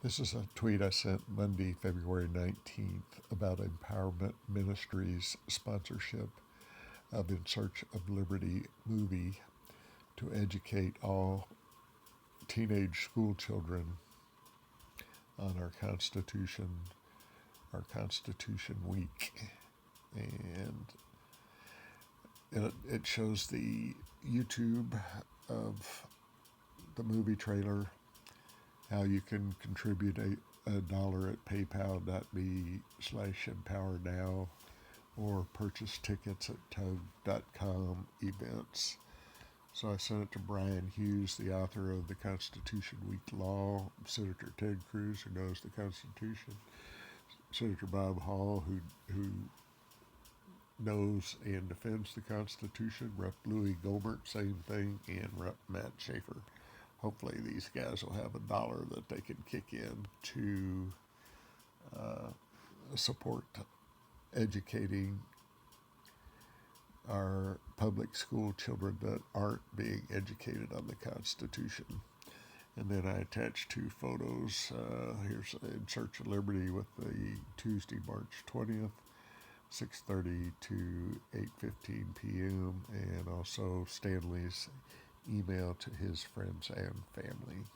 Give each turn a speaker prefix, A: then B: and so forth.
A: This is a tweet I sent Monday, February 19th about Empowerment Ministries sponsorship of In Search of Liberty movie to educate all teenage school children on our Constitution Week. And it shows the YouTube of the movie trailer, how you can contribute a dollar at paypal.me/empowernow or purchase tickets at tug.com events. So I sent it to Brian Hughes, the author of the Constitution Week Law, Senator Ted Cruz, who knows the Constitution, Senator Bob Hall, who knows and defends the Constitution, Rep. Louis Goldberg, same thing, and Rep. Matt Schaefer. Hopefully these guys will have a dollar that they can kick in to support educating our public school children that aren't being educated on the Constitution. And then I attached two photos. Here's In Search of Liberty with the Tuesday, March 20th, 6:30 to 8:15 p.m. and also Stanley's email to his friends and family.